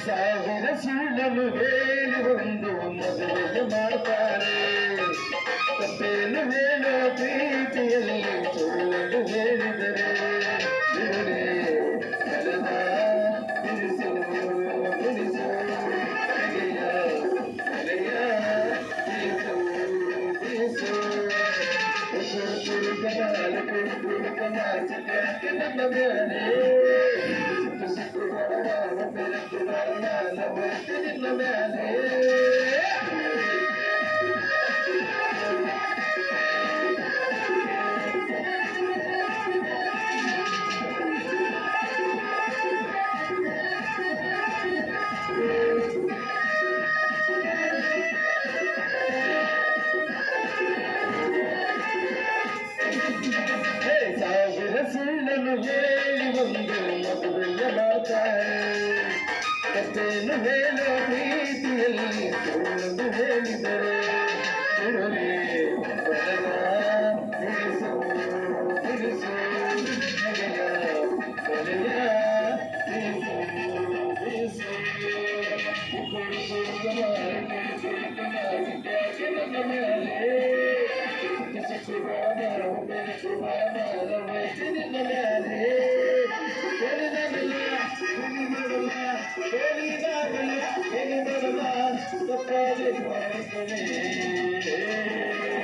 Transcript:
ಸಾವಿರ ಸುಳ್ಳನ್ನು ಹೇಳಿ ಒಂದು ಮದುವೆ ಮಾಡ್ತಾರೆ. ತಪ್ಪೇನು ಹೇಳೋ ಪ್ರೀತಿಯಲ್ಲಿ ಸುಳ್ಳು ಹೇಳಿದರೆ ಕಳೆದ ಬಿಡಿಸು ಬಿಡಿಸು ಬಿಡಿಸು ನನ್ನ ಬೇರೆ ಸುಳ್ಳನ್ನು ಹೇಳಿ ಒಂದು ಮದುವೆಯ ಮಾಡ್ತಾರೆ. ತಪ್ಪೇನು ಹೇಳೋ ಪ್ರೀತಿಯಲ್ಲಿ ಸುಳ್ಳು ಹೇಳಿದರೆ ಬಿಡಿಸು ಬಿಡಿಸು Thank you.